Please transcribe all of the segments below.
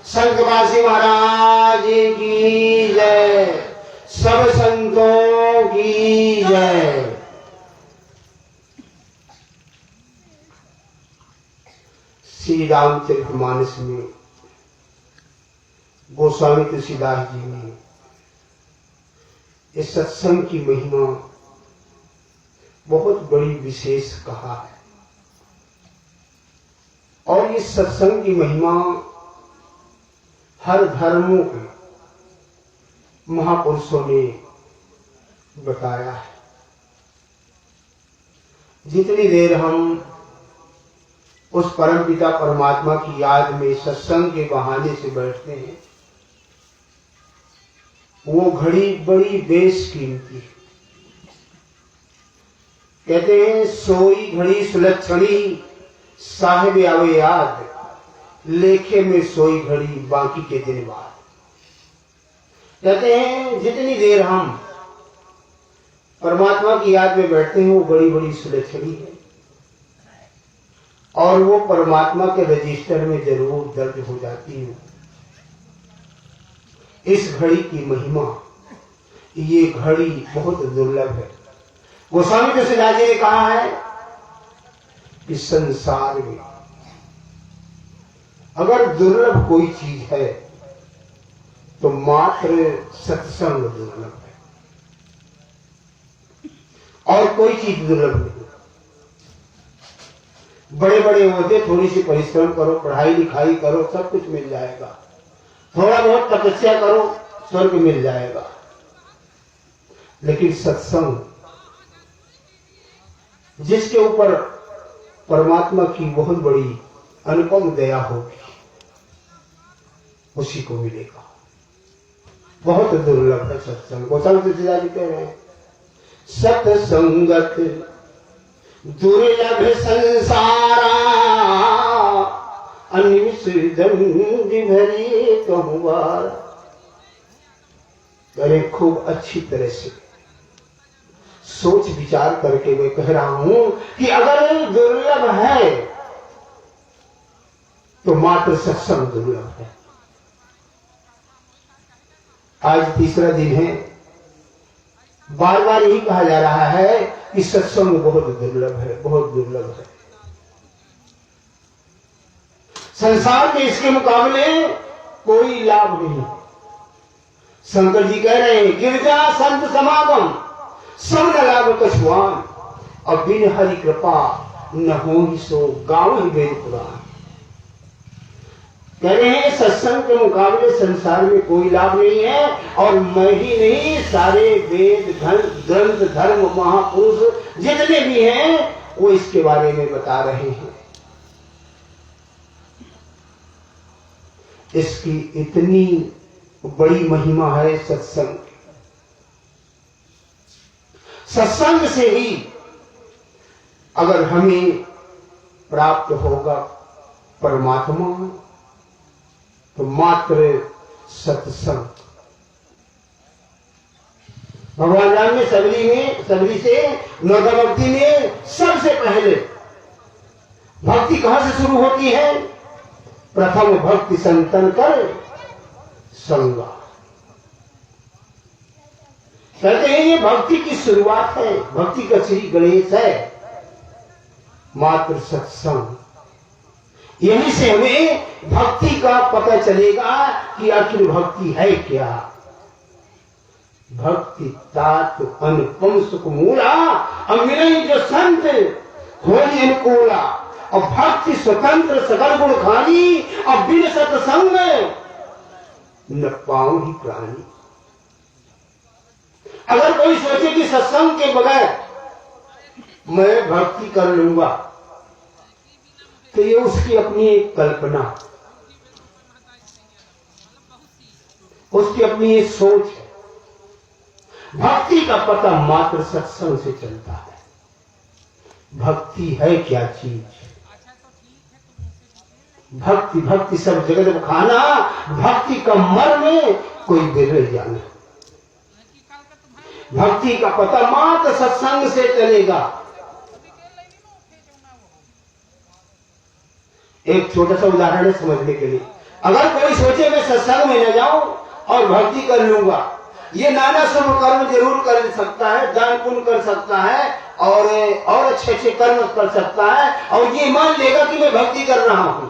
संतवासी महाराज की जय, सब संतों की जय। श्री रामचरितमानस में गोस्वामी तुलसीदास जी ने इस सत्संग की महिमा बहुत बड़ी विशेष कहा है, और इस सत्संग की महिमा हर धर्मों के महापुरुषों ने बताया है। जितनी देर हम उस परमपिता परमात्मा की याद में सत्संग के बहाने से बैठते हैं, वो घड़ी बड़ी बेशकीमती है। कहते हैं सोई घड़ी सुलक्षणी साहिब आवे याद, लेखे में सोई घड़ी बाकी के दिन बाद। कहते हैं जितनी देर हम परमात्मा की याद में बैठते हैं वो बड़ी बड़ी सुलक्षणी है, और वो परमात्मा के रजिस्टर में जरूर दर्ज हो जाती है। इस घड़ी की महिमा, ये घड़ी बहुत दुर्लभ है। गोस्वामी तुलसीदास जी ने कहा है कि संसार में अगर दुर्लभ कोई चीज है तो मात्र सत्संग दुर्लभ है, और कोई चीज दुर्लभ नहीं। बड़े बड़े होते, थोड़ी सी परिश्रम करो, पढ़ाई लिखाई करो, सब कुछ मिल जाएगा। थोड़ा बहुत तपस्या करो, स्वर्ग मिल जाएगा। लेकिन सत्संग, जिसके ऊपर परमात्मा की बहुत बड़ी अनुपम दया होगी, उसी को मिलेगा। बहुत दुर्लभ है सत्संग। गोस्वामी तुलसीदास जी कह रहे हैं सत्संगत दुर्लभ संसारा, भरी कहूँवार। अरे खूब अच्छी तरह से सोच विचार करके मैं कह रहा हूं कि अगर दुर्लभ है तो मात्र सत्संग दुर्लभ है। आज तीसरा दिन है, बार बार यही कहा जा रहा है कि सत्संग बहुत दुर्लभ है, बहुत दुर्लभ है। संसार के इसके मुकाबले कोई लाभ नहीं। शंकर जी कह रहे हैं गिरजा संत समागम सब न लाभ कछुआन, और बिन हरि कृपा न हो ही सो गाँव ही वेद पुराण। कह रहे हैं सत्संग के मुकाबले संसार में कोई लाभ नहीं है, और मैं ही नहीं, सारे वेद ग्रंथ धर्म महापुरुष जितने भी हैं वो इसके बारे में बता रहे हैं। इसकी इतनी बड़ी महिमा है सत्संग। सत्संग से ही अगर हमें प्राप्त होगा परमात्मा, तो मात्र सत्संग। भगवान राम ने सबरी से नौका भक्ति में सबसे पहले भक्ति कहां से शुरू होती है? प्रथम भक्ति संतन कर संगा। कहते हैं ये भक्ति की शुरुआत है, भक्ति का श्री गणेश है मात्र सत्संग। यहीं से हमें भक्ति का पता चलेगा कि आखिर भक्ति है क्या। भक्ति तात अनुपम सुख मूला, अमिरई जो संत होली अनुकूला। और भक्ति स्वतंत्र सकल गुण खानी, और बिन सत्संग न पाऊं ही प्राणी। अगर कोई सोचे कि सत्संग के बगैर मैं भक्ति कर लूंगा, तो ये उसकी अपनी एक कल्पना, उसकी अपनी एक सोच है। भक्ति का पता मात्र सत्संग से चलता है। भक्ति है क्या चीज? भक्ति भक्ति सब जगत खाना, भक्ति का मर्म कोई बिरल जाना। भक्ति का पता मात्र सत्संग से चलेगा। एक छोटा सा उदाहरण है समझने के लिए। अगर कोई सोचे मैं सत्संग में न जाऊं और भक्ति कर लूंगा, ये नाना शुभ कर्म जरूर कर सकता है, दान पुण्य कर सकता है और अच्छे अच्छे कर्म कर सकता है और ये मान लेगा कि मैं भक्ति कर रहा हूं,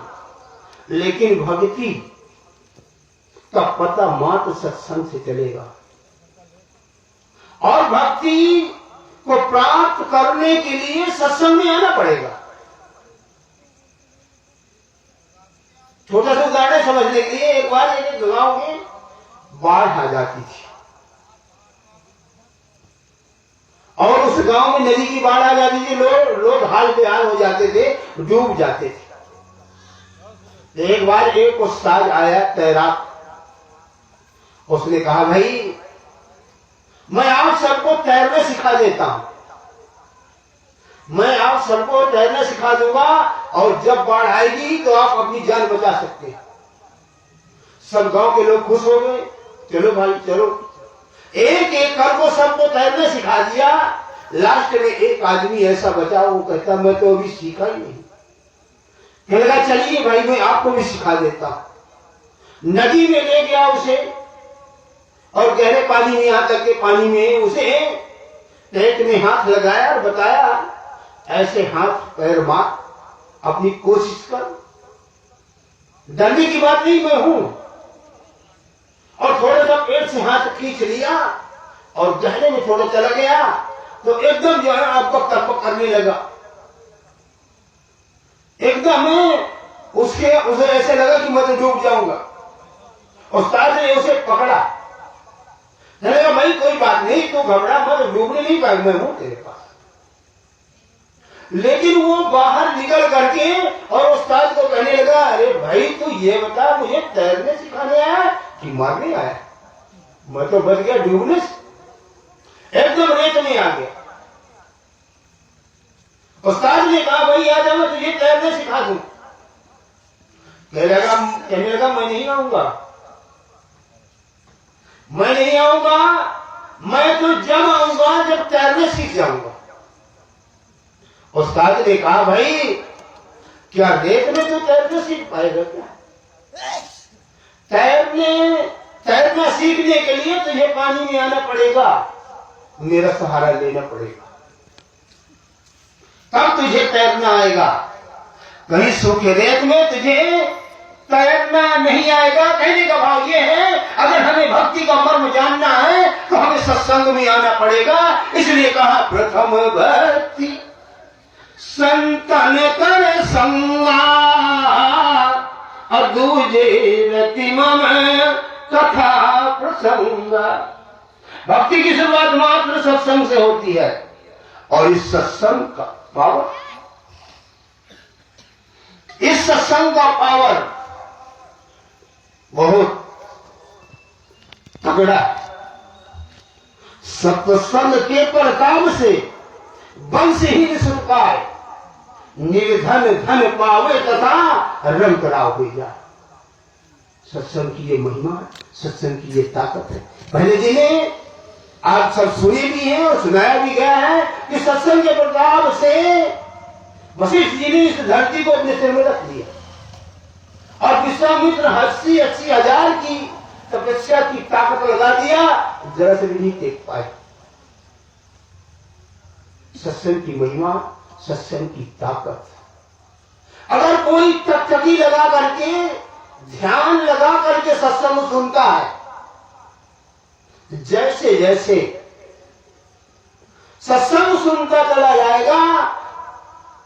लेकिन भक्ति का पता मात्र सत्संग से चलेगा। और भक्ति को प्राप्त करने के लिए सत्संग में आना पड़ेगा। छोटा सा उदाहरण समझने के लिए, एक बार एक गांव में बाढ़ आ जाती थी और उस गांव में नदी की बाढ़ आ जाती थी, लोग हाल बेहाल हो जाते थे, डूब जाते थे। एक बार एक उस्ताद आया तैराक, उसने कहा भाई मैं आप सबको तैरना सिखा देता हूं, मैं आप सबको तैरना सिखा दूंगा और जब बाढ़ आएगी तो आप अपनी जान बचा सकते हैं। सब गांव के लोग खुश हो गए, चलो भाई चलो। एक एक करके सबको तैरना सिखा दिया। लास्ट में एक आदमी ऐसा बचा, वो कहता मैं तो अभी सीखा ही नहीं। कहने लगा चलिए भाई मैं आपको भी सिखा देता हूं। नदी में ले गया उसे और गहरे पानी में, यहां तक के पानी में उसे पेट में हाथ लगाया और बताया ऐसे हाथ पैर मार, अपनी कोशिश कर, डरने की बात नहीं, मैं हूं। और थोड़ा सा पेट से हाथ खींच लिया और गहरे में थोड़ा चला गया तो एकदम जो है आपको तपक करने लगा। एकदम उसे ऐसे लगा कि मैं तो डूब जाऊंगा। उस्ताद ने उसे पकड़ा, कहने भाई कोई बात नहीं, तू घबरा मत, डूबने नहीं पाएगा, मैं हूं तेरे पास। लेकिन वो बाहर निकल करके और उस्ताद को कहने लगा अरे भाई तू ये बता मुझे तैरने सिखाने आया कि मारने आया? मैं तो बच गया डूबने से, एकदम रेत में आ गया। उस्ताद ने कहा भाई आ जा, मैं तुझे तैरने सिखा दूं। कहने लगा मैं नहीं आऊंगा, मैं नहीं आऊंगा, मैं तो जब आऊंगा जब तैरने सीख जाऊंगा। उस्ताद ने कहा भाई क्या रेत में तो तैरने सीख पाएगा क्या? तैरना सीखने के लिए तुझे पानी में आना पड़ेगा, मेरा सहारा लेना पड़ेगा, तब तुझे तैरना आएगा। कहीं सूखे रेत में तुझे तैरना नहीं आएगा। कहने का भाव ये है अगर हमें भक्ति का मर्म जानना है तो हमें सत्संग में आना पड़ेगा। इसलिए कहा प्रथम भक्ति संतन कर संगा और दूजे रति मम कथा प्रसंगा। भक्ति की शुरुआत मात्र सत्संग से होती है और इस सत्संग का पावर, इस सत्संग का पावर बहुत तगड़ा। सत्संग के प्रताप से वंशहीन सुनकार निर्धन धन पावे तथा रंग कराव हो जाए। सत्संग की ये महिमा, सत्संग की ये ताकत है। पहले दिने आप सब सुने भी हैं और सुनाया भी गया है कि सत्संग के प्रताप से वशिष्ठ जी ने इस धरती को अपने सिर में रख लिया और विश्वामित्र 80,000 की तपस्या की ताकत लगा दिया, जरा से भी नहीं टेक पाए। सत्संग की महिमा, सत्संग की ताकत। अगर कोई टकटकी लगा करके, ध्यान लगा करके सत्संग सुनता है, जैसे जैसे सत्संग सुनता चला जाएगा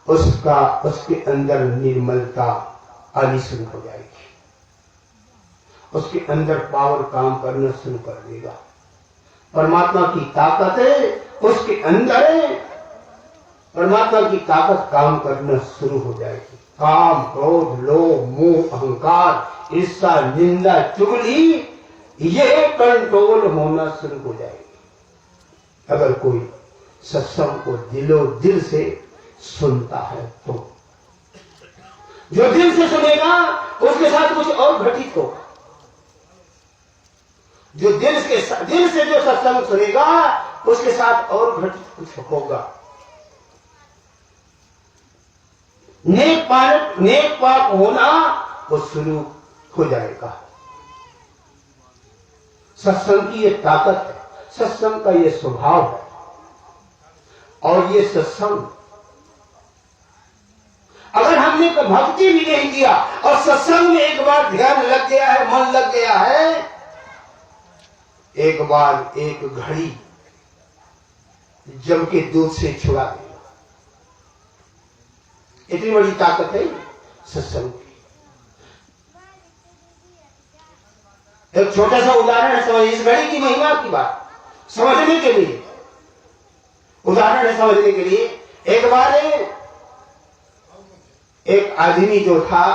उसके अंदर निर्मलता आनी शुरू हो जाएगी, उसके अंदर पावर काम करना शुरू कर देगा। परमात्मा की ताकत है उसके अंदर, परमात्मा की ताकत काम करना शुरू हो जाएगी। काम, क्रोध, लोभ, मोह, अहंकार, ईर्ष्या, निंदा, चुगली ये कंट्रोल होना शुरू हो जाएगी अगर कोई सत्संग को दिलो दिल से सुनता है तो। जो दिल से सुनेगा उसके साथ कुछ और घटित होगा। जो दिल से जो सत्संग सुनेगा उसके साथ और घटित कुछ होगा। नेक पाप होना वो शुरू हो जाएगा। सत्संग की ये ताकत है, सत्संग का ये स्वभाव है। और ये सत्संग अगर हमने भक्ति भी नहीं किया और सत्संग में एक बार ध्यान लग गया है, मन लग गया है, एक बार एक घड़ी जम के दूध से छुड़ा देगा। इतनी बड़ी ताकत है सत्संग की। एक छोटा सा उदाहरण है, समझ, इस घड़ी की महिमा की बात समझने के लिए, उदाहरण है समझने के लिए। एक बार एक आदमी जो था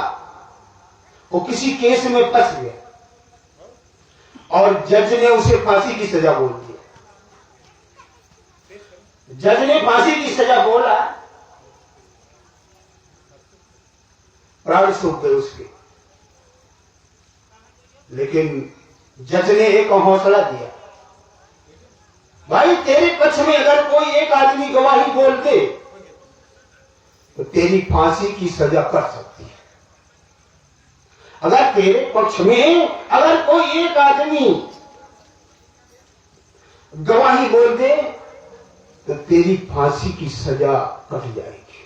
वो किसी केस में फंस गया और जज ने उसे फांसी की सजा बोल दी। जज ने फांसी की सजा बोला, प्राण सूख गए उसके, लेकिन जज ने एक हौसला दिया, भाई तेरे पक्ष में अगर कोई एक आदमी गवाही बोल दे तो तेरी फांसी की सजा कर सकती है। अगर तेरे पक्ष में अगर कोई एक आदमी गवाही बोल दे तो तेरी फांसी की सजा कट जाएगी।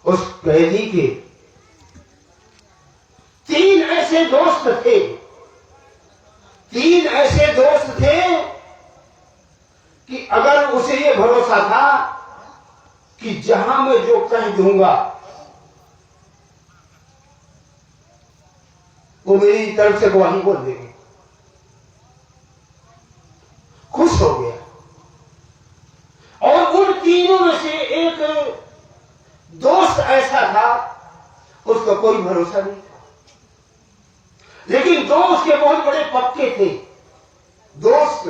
उस कैदी के 3 ऐसे दोस्त थे, 3 ऐसे दोस्त थे कि अगर उसे ये भरोसा था कि जहां मैं जो कह दूंगा वो मेरी तरफ से गवाही बोल देंगे, खुश हो गया। और उन तीनों में से एक दोस्त ऐसा था उसका कोई भरोसा नहीं था, लेकिन दोस्त के बहुत बड़े पक्के थे। दोस्त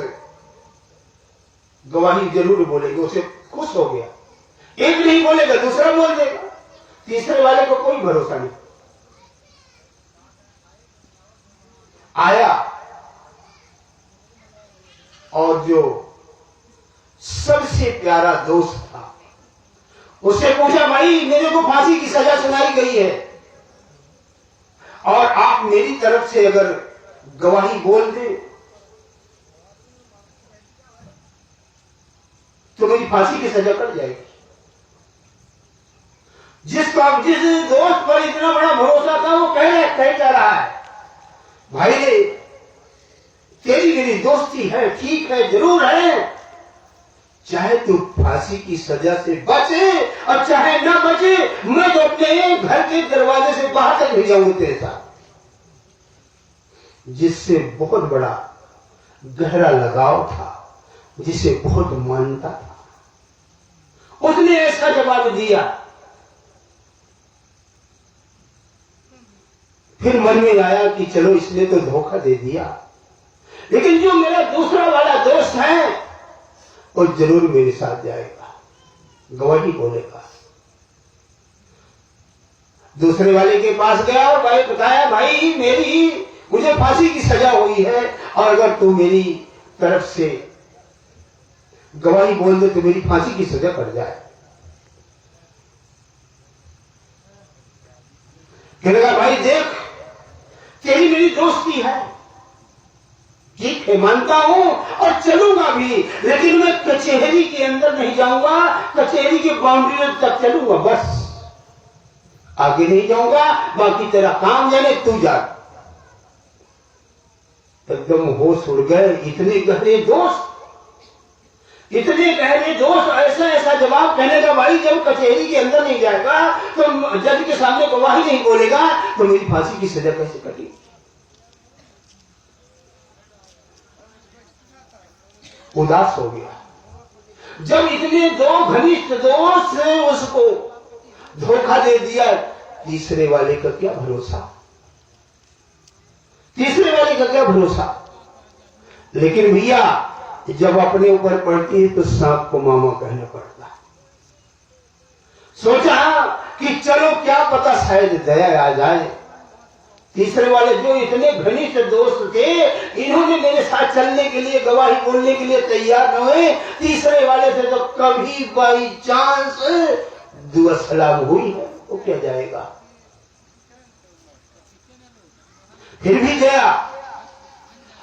गवाही जरूर बोलेंगे, उसे खुश हो गया। एक नहीं बोलेगा दूसरा बोल देगा, तीसरे वाले को कोई भरोसा नहीं। आया और जो सबसे प्यारा दोस्त था उससे पूछा, भाई मेरे को फांसी की सजा सुनाई गई है और आप मेरी तरफ से अगर गवाही बोल दे तो मेरी फांसी की सजा कट जाएगी। जिस दोस्त पर इतना बड़ा भरोसा था वो कह रहा है, भाई तेरी मेरी दोस्ती है, ठीक है, जरूर है, चाहे तू फांसी की सजा से बचे और चाहे ना बचे, मैं तो अपने घर के दरवाजे से बाहर तक नहीं जाऊंगा तेरे साथ। जिससे बहुत बड़ा गहरा लगाव था, जिसे बहुत मानता था, उसने ऐसा जवाब दिया। फिर मन में आया कि चलो इसने तो धोखा दे दिया, लेकिन जो मेरा दूसरा वाला दोस्त है वो जरूर मेरे साथ जाएगा, गवाही बोलेगा। दूसरे वाले के पास गया और भाई बताया, भाई मुझे फांसी की सजा हुई है और अगर तू मेरी तरफ से गवाही बोल दे तो मेरी फांसी की सजा कट जाए। कहने लगा, भाई देख तेरी मेरी दोस्ती है, ठीक है, मानता हूं और चलूंगा भी, लेकिन मैं कचहरी के अंदर नहीं जाऊंगा, कचहरी की बाउंड्री तक चलूंगा, बस आगे नहीं जाऊंगा, बाकी तेरा काम जाने तू जा। एकदम होश उड़ गए। इतने गहरे दोस्त, ऐसा ऐसा जवाब कहने का, भाई जब कचहरी के अंदर नहीं जाएगा तो जज के सामने गवाही नहीं बोलेगा तो मेरी फांसी की सजा कैसे कटेगी। उदास हो गया। जब इतने 2 घनिष्ठ दोस्त ने उसको धोखा दे दिया, तीसरे वाले का क्या भरोसा, लेकिन भैया जब अपने ऊपर पड़ती है तो सांप को मामा कहना पड़ता है। सोचा कि चलो क्या पता शायद दया आ जाए। तीसरे वाले जो इतने घनिष्ठ दोस्त थे, इन्होंने मेरे साथ चलने के लिए, गवाही बोलने के लिए तैयार न हुए। तीसरे वाले से तो कभी बाई चांस दुआ सलाम हुई है, वो क्या जाएगा। फिर भी गया,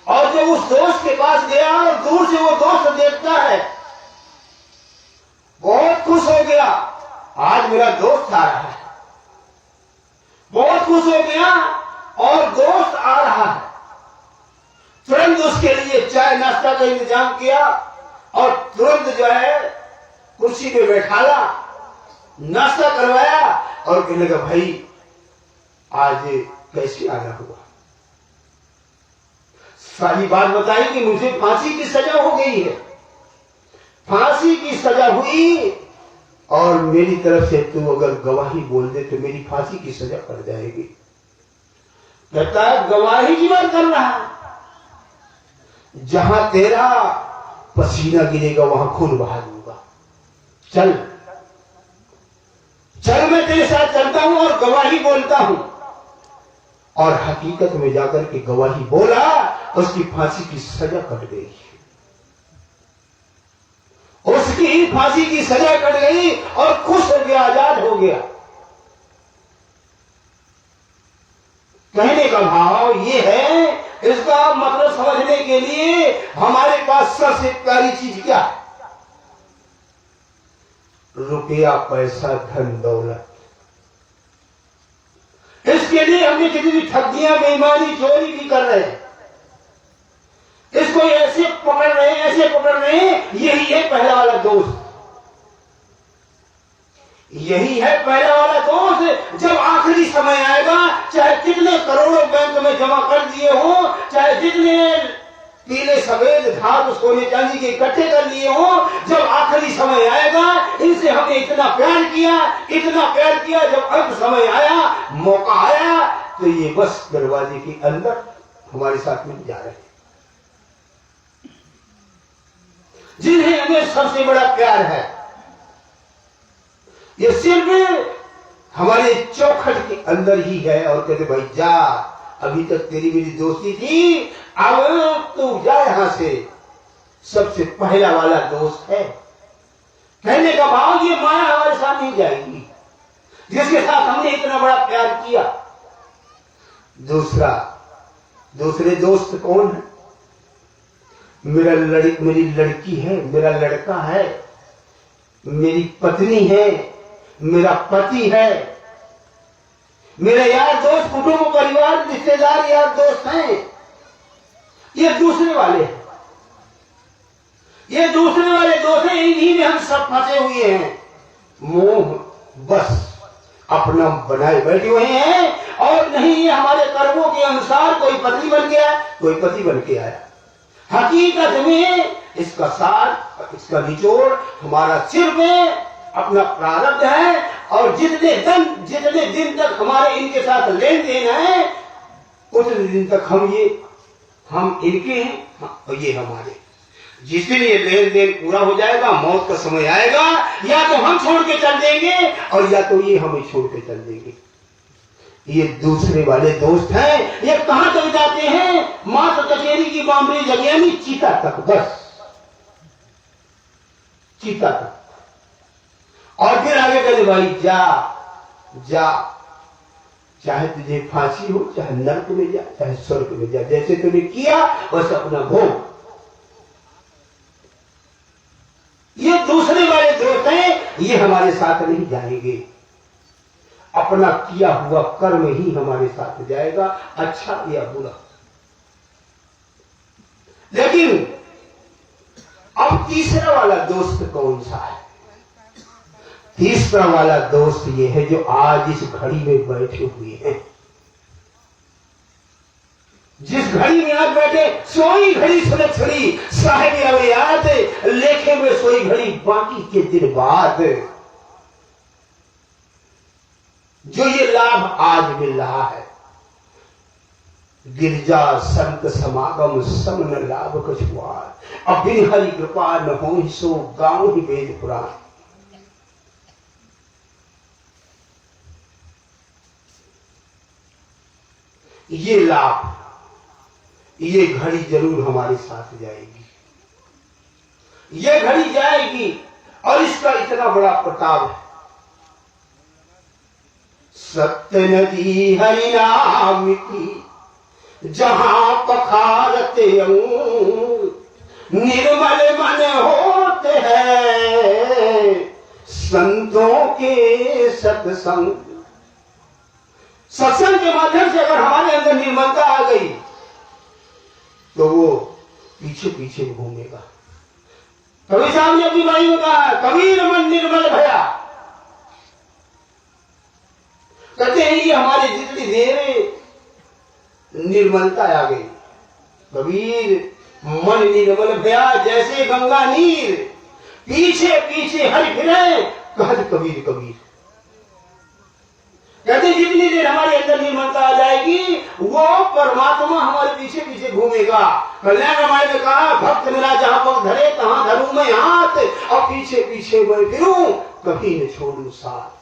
और जब उस दोस्त के पास गया और दूर से वो दोस्त देखता है, बहुत खुश हो गया, आज मेरा दोस्त आ रहा है। बहुत खुश हो गया और दोस्त आ रहा है। तुरंत उसके लिए चाय नाश्ता का इंतजाम किया और तुरंत जो है कुर्सी पे बैठाला, नाश्ता करवाया और कहने लगा, भाई आज कैसे आना हुआ? सारी बात बताई कि मुझे फांसी की सजा हो गई है, फांसी की सजा हुई और मेरी तरफ से तू अगर गवाही बोल दे तो मेरी फांसी की सजा पड़ जाएगी। कहता है, गवाही की बात कर रहा है? जहां तेरा पसीना गिरेगा वहां खून बहा दूंगा। चल चल, मैं तेरे साथ चलता हूं और गवाही बोलता हूं। और हकीकत में जाकर के गवाही बोला, उसकी फांसी की सजा कट गई। उसकी फांसी की सजा कट गई और खुश हो गया, आजाद हो गया। कहने का भाव ये है, इसका मतलब समझने के लिए हमारे पास सबसे प्यारी चीज क्या है? रुपया, पैसा, धन, दौलत। इसके लिए हमने कितनी ठगियां, बेईमानी, चोरी भी कर रहे हैं। इसको ऐसे पकड़ रहे हैं, ऐसे पकड़ रहे हैं। यही है पहला वाला दोस्त, यही है पहला वाला दोस्त। जब आखिरी समय आएगा, चाहे कितने करोड़ों बैंक में जमा कर दिए हो, चाहे जितने पीले सफेद धातु सोने चांदी के इकट्ठे कर लिए हो, जब आखिरी समय आएगा, इनसे हमने इतना प्यार किया, इतना प्यार किया, जब अंत समय आया, मौका आया, तो ये बस दरवाजे के अंदर हमारे साथ में जा रहे हैं। जिन्हें हमें सबसे बड़ा प्यार है, ये सिर्फ हमारे चौखट के अंदर ही है। और कहते, भाई जा, अभी तक तेरी मेरी दोस्ती थी, अब तू जा यहां से। सबसे पहला वाला दोस्त है। कहने का भाव, ये माया हमारे साथ नहीं जाएगी, जिसके साथ हमने इतना बड़ा प्यार किया। दूसरे दोस्त कौन है? मेरी लड़की है, मेरा लड़का है, मेरी पत्नी है, मेरा पति है, मेरे यार दोस्त, कुटुंब, परिवार, रिश्तेदार, यार दोस्त हैं। ये दूसरे वाले हैं, ये दूसरे वाले दोस्त हैं। इन्हीं में हम सब फंसे हुए हैं। मोह बस अपना बनाए बैठे हुए हैं, और नहीं, ये हमारे कर्मों के अनुसार कोई पत्नी बन गया, कोई पति बन के आया। हकीकत में इसका सार, इसका निचोड़ हमारा सिर में अपना प्रारब्ध है। और जितने दिन तक हमारे इनके साथ लेन देन है, उतने दिन तक हम इनके हैं और ये हमारे। जिस दिन ये लेन देन पूरा हो जाएगा, मौत का समय आएगा, या तो हम छोड़ के चल देंगे और या तो ये हमें छोड़ के चल देंगे। ये दूसरे वाले दोस्त हैं। ये कहां तक जाते हैं? मात्र कचेरी की बाउंड्री लगी, यानी चीता तक, बस चीता तक। और फिर आगे कहते, भाई जा, चाहे तुझे फांसी हो, चाहे नरक में जा, चाहे स्वर्ग में जा, जैसे तूने किया बस अपना भोग। ये दूसरे वाले दोस्त हैं, ये हमारे साथ नहीं जाएंगे। अपना किया हुआ कर्म ही हमारे साथ जाएगा, अच्छा या बुरा। लेकिन अब तीसरा वाला दोस्त कौन सा है? तीसरा वाला दोस्त ये है जो आज इस घड़ी में बैठे हुए हैं। जिस घड़ी में आप बैठे, सोई घड़ी सुलक्षणी, साहिब अवयात लेखे में सोई घड़ी बाकी के दिन बाद। जो ये लाभ आज मिल रहा है, गिरजा संत समागम सब न लाभ कछुआर, अब बिन हरि कृपा न हो सो गाँव ही वेद पुराण। ये लाभ, ये घड़ी जरूर हमारे साथ जाएगी, ये घड़ी जाएगी। और इसका इतना बड़ा प्रताप है। सत्य नदी हरि नाम की जहां पखारते निर्मल मन होते हैं संतों के सत्संग। सत्संग के माध्यम से अगर हमारे अंदर निर्मलता आ गई तो वो पीछे पीछे घूमेगा। कबीर साहब ने अपनी वाणी में कहा, कबीर मन निर्मल भया। कहते हैं ये हमारे जितनी देर निर्मलता आ गई, कबीर मन निर्मल भया जैसे गंगा नीर, पीछे पीछे हरि फिरे कहत कबीर कबीर। कहते जितनी देर हमारे अंदर निर्मलता आ जाएगी वो परमात्मा हमारे पीछे पीछे घूमेगा। कल्याण रामायण में कहा, भक्त मेरा जहां पग धरे तहां धरूं मैं हाथ, और पीछे पीछे मैं फिरूं कभी न छोड़ूं साथ।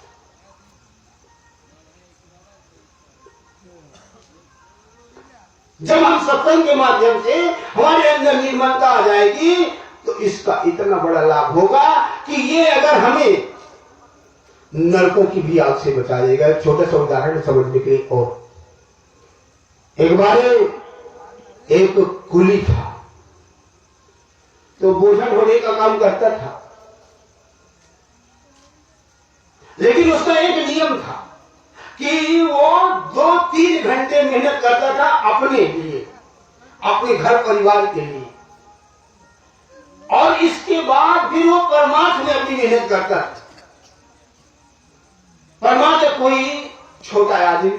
जब हम सत्संग के माध्यम से हमारे अंदर निर्मलता आ जाएगी तो इसका इतना बड़ा लाभ होगा कि ये अगर हमें नरकों की भी आग से बचा देगा। एक छोटा सा उदाहरण समझने के लिए, और एक बार एक कुली था तो बोझा ढोने का काम करता था, लेकिन उसका एक नियम था कि वो 2-3 घंटे मेहनत करता था अपने लिए, अपने घर परिवार के लिए, और इसके बाद फिर वो परमात्मा में अपनी मेहनत करता था। परमात्मा कोई छोटा आदमी,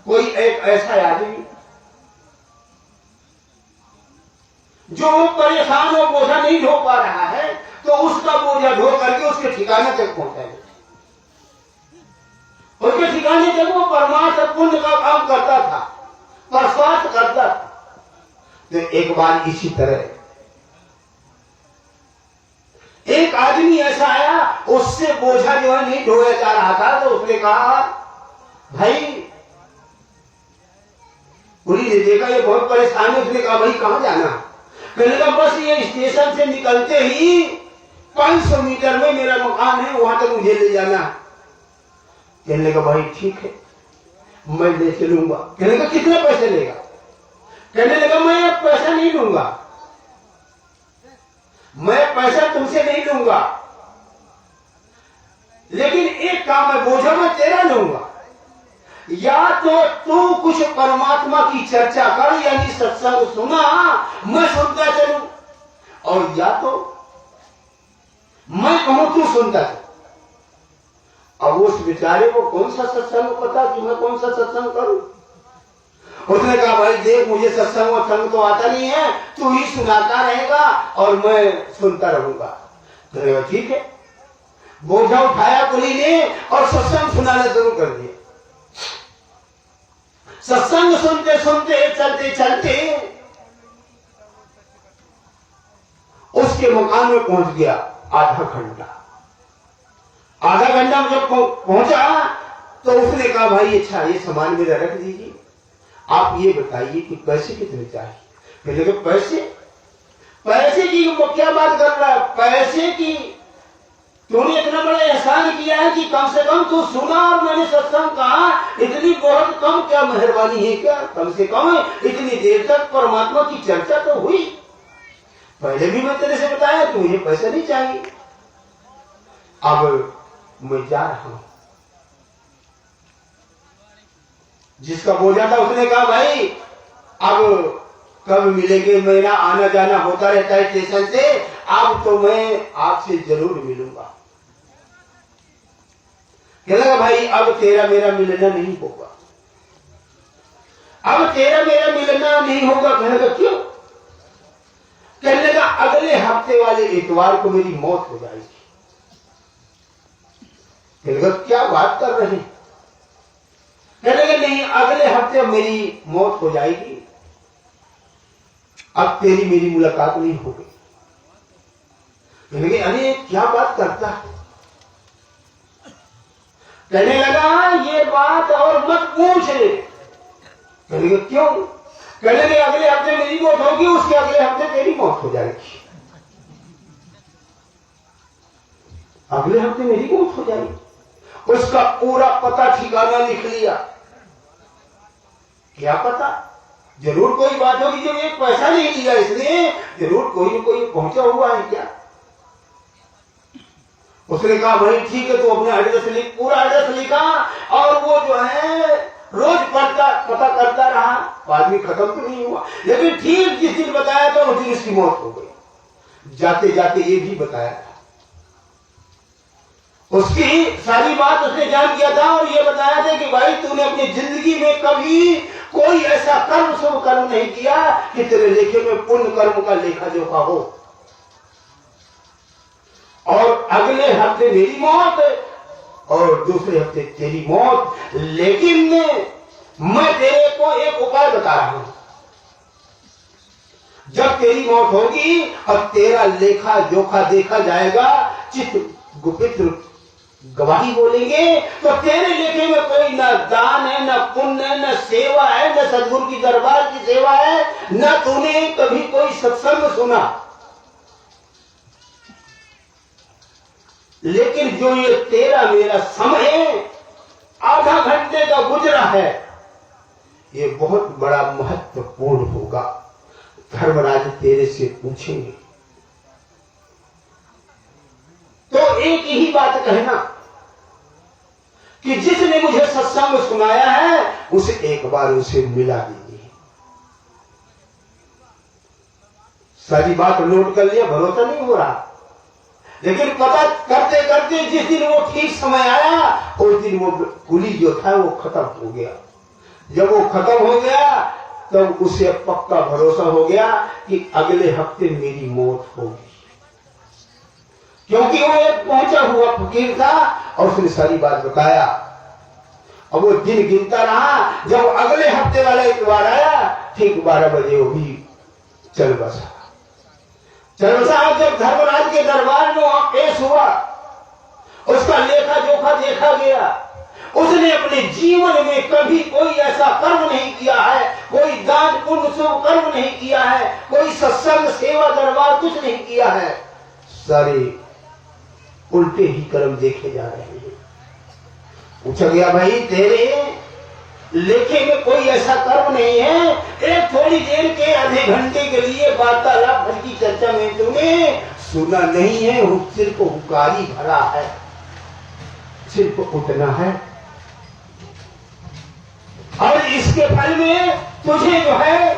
कोई एक ऐसा आदमी जो परेशान हो, बोझा नहीं ढो पा रहा है, तो उसका बोझा ढो करके उसके ठिकाने तक पहुंचाए। उसके ठिकाने तक वो परमात्मा पुण्य का काम करता था, परस्वार्थ करता था। तो एक बार इसी तरह एक आदमी ऐसा आया, उससे बोझा जो है नहीं ढोया जा रहा था, तो उसने कहा, भाई, पुरी ने देखा ये बहुत परेशान है। उसने कहा, भाई कहां जाना? कहने लगा, बस ये स्टेशन से निकलते ही 500 मीटर में मेरा मकान है, वहां तक मुझे ले जाना। कहने लगा, भाई ठीक है मैं ले चलूंगा। कहने लगा, कितने पैसे लेगा? कहने लगा, मैं पैसा नहीं लूंगा, मैं पैसा तुमसे नहीं लूंगा, लेकिन एक काम है, बोझा मैं तेरा लूंगा। या तो तू कुछ परमात्मा की चर्चा कर, यानी सत्संग सुना, मैं सुनता चलूं, और या तो मैं कहूं तू सुनता चल। अब उस बेचारे को कौन सा सत्संग पता कि मैं कौन सा सत्संग करूं? उसने कहा, भाई देख, मुझे सत्संग वत्संग तो आता नहीं है, तू ही सुनाता रहेगा और मैं सुनता रहूंगा। तो ठीक है, बोझा उठाया कुली ने और सत्संग सुनाना शुरू कर दिया। सत्संग सुनते सुनते, चलते चलते उसके मकान में पहुंच गया। आधा घंटा में जब पहुंचा तो उसने कहा, भाई अच्छा ये सामान मेरा रख दीजिए, आप ये बताइए कि पैसे कितने चाहिए? कहने लगे, पैसे की क्या बात कर रहा है? पैसे की तूने इतना बड़ा एहसान किया है कि कम से कम तू सुना और मैंने सत्संग कहा, इतनी बहुत कम क्या मेहरबानी है क्या? कम से कम इतनी देर तक परमात्मा की चर्चा तो हुई। पहले भी मैं तेरे से बताया कि मुझे पैसा नहीं चाहिए, अब मैं जा रहा हूं। जिसका बोझा था उसने कहा, भाई अब कब मिलेंगे? मेरा आना जाना होता रहता है स्टेशन से, अब तो मैं आपसे जरूर मिलूंगा। कहने लगा, भाई अब तेरा मेरा मिलना नहीं होगा, अब तेरा मेरा मिलना नहीं होगा। कहने लगा, क्यों? कहने लगा, अगले हफ्ते वाले इतवार को मेरी मौत हो जाएगी। कहने लगा, क्या बात कर रहे हैं? कहने लगे, नहीं, अगले हफ्ते मेरी मौत हो जाएगी, अब तेरी मेरी मुलाकात नहीं होगी। कहने लगे, अरे क्या बात करता है? कहने लगा, ये बात और मत पूछ। कहने लगे, क्यों? कहने लगे, अगले हफ्ते मेरी मौत होगी, उसके अगले हफ्ते तेरी मौत हो जाएगी। अगले हफ्ते मेरी मौत हो जाएगी। उसका पूरा पता ठिकाना लिख लिया। क्या पता, जरूर कोई बात होगी जो एक पैसा नहीं लिया इसने, जरूर कोई न कोई पहुंचा हुआ है क्या। उसने कहा भाई ठीक है, तो अपने एड्रेस लिख, पूरा एड्रेस लिखा और वो जो है रोज पता करता रहा। आदमी खत्म तो नहीं हुआ, लेकिन ठीक जिस दिन बताया था उस दिन उसकी मौत हो गई। जाते जाते ये भी बताया था, उसकी सारी बात उसने जान किया था और ये बताया था कि भाई तूने अपनी जिंदगी में कभी कोई ऐसा कर्म शुभ कर्म नहीं किया कि तेरे लेखे में पुण्य कर्म का लेखा जोखा हो। और अगले हफ्ते मेरी मौत और दूसरे हफ्ते तेरी मौत, लेकिन मैं तेरे को एक उपाय बता रहा हूं। जब तेरी मौत होगी और तेरा लेखा जोखा देखा जाएगा, चित्त गुप्त गवाही बोलेंगे, तो तेरे लेखे में कोई न दान है, न पुण्य है, न सेवा है, न सदगुरु की दरबार की सेवा है, न तूने कभी कोई सत्संग सुना। लेकिन जो ये तेरा मेरा समय आधा घंटे का गुजरा है, ये बहुत बड़ा महत्वपूर्ण होगा। धर्मराज तेरे से पूछेंगे तो एक ही बात कहना कि जिसने मुझे सत्संग सुनाया है उसे एक बार उसे मिला दीजिए। सारी बात नोट कर लिया, भरोसा नहीं हो रहा, लेकिन पता करते करते जिस दिन वो ठीक समय आया उस दिन वो कुली जो था वो खत्म हो गया। जब वो खत्म हो गया तब उसे पक्का भरोसा हो गया कि अगले हफ्ते मेरी मौत होगी, क्योंकि वो एक पहुंचा हुआ फकीर था और उसने सारी बात बताया। अब वो दिन गिनता रहा, जब अगले हफ्ते वाला इतवार आया ठीक 12 बजे वो भी चल बसा। जब धर्मराज के दरबार में वहां पेश हुआ, उसका लेखा जोखा देखा गया। उसने अपने जीवन में कभी कोई ऐसा कर्म नहीं किया है, कोई दान पुण्य शुभ कर्म नहीं किया है, कोई सत्संग सेवा दरबार कुछ नहीं किया है, सारे उल्टे ही कर्म देखे जा रहे हैं। पूछा गया भाई तेरे लेखे में कोई ऐसा कर्म नहीं है, एक थोड़ी देर के आधे घंटे के लिए वार्तालाप भर की चर्चा में तूने सुना नहीं है, सिर्फ हुकारी भरा है, सिर्फ उतना है। और इसके फल में तुझे जो है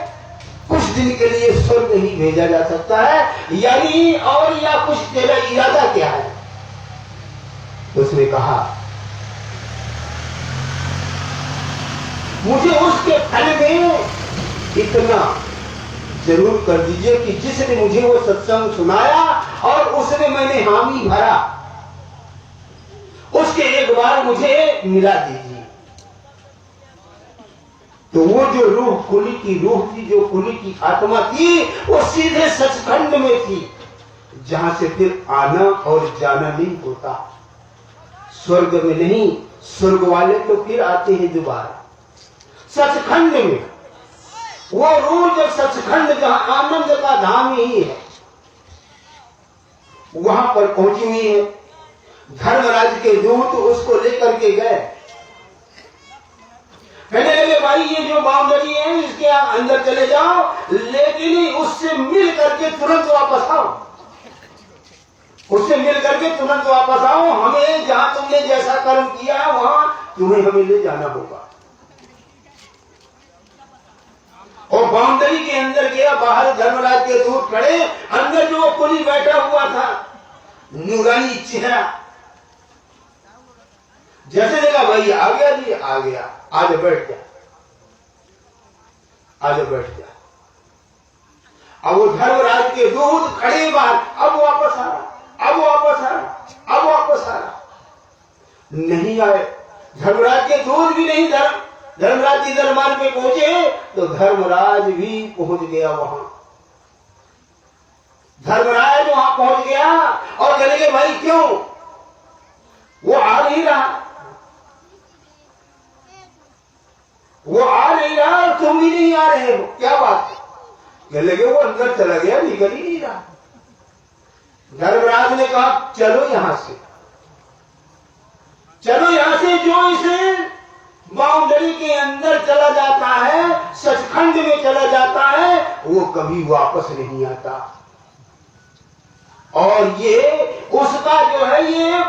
कुछ दिन के लिए स्वर्ग ही भेजा जा सकता है, यानी और या कुछ तेरा इरादा क्या है। उसने कहा मुझे उसके फल में इतना जरूर कर दीजिए कि जिसने मुझे वो सत्संग सुनाया और उसमें मैंने हामी भरा, उसके एक बार मुझे मिला दीजिए। तो वो जो रूह कुली की रूह थी, जो कुली की आत्मा थी, वो सीधे सचखंड में थी, जहां से फिर आना और जाना नहीं होता। स्वर्ग में नहीं, स्वर्ग वाले तो फिर आते हैं दोबारा। सचखंड में वो रूह जब सचखंड जहां आनंद का धाम ही है वहां पर पहुंची हुई है। धर्मराज के दूत उसको लेकर के गए, कहने लगे भाई ये जो बाउंड्री है इसके अंदर चले जाओ, लेकिन उससे मिल करके तुरंत वापस आओ, उससे मिल करके तुरंत वापस आओ। हमें जहां तुमने जैसा कर्म किया है वहां तुम्हें हमें ले जाना होगा। और बाउंड्री के अंदर गया, बाहर धर्मराज के दूत खड़े, अंदर जो कुली बैठा हुआ था, नूरानी चेहरा, जैसे देखा भाई आ गया जी, आ गया, आज बैठ जा, आज बैठ जा। अब वो धर्मराज के दूत खड़े बाहर, अब वापस आ रहा, अब वापस आ रहा, अब वापस आ रहा, नहीं आए। धर्मराज के दूत भी नहीं धर्मराज के दरबार पे पहुंचे तो धर्मराज भी पहुंच गया वहां। धर्मराज वहां पहुंच गया और कहने लगे भाई क्यों, वो आ नहीं रहा, वो आ नहीं रहा और तुम भी नहीं आ रहे हो, क्या बात है। कहने लगे वो अंदर चला गया, निकल ही नहीं रहा। धर्मराज ने कहा चलो यहां से, चलो यहां से, जो इसे बाउंड्री के अंदर चला जाता है चला जाता है वो कभी वापस नहीं आता। और ये उसका जो है ये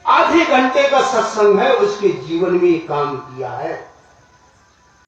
आधे घंटे का सत्संग है, उसके जीवन में काम किया है।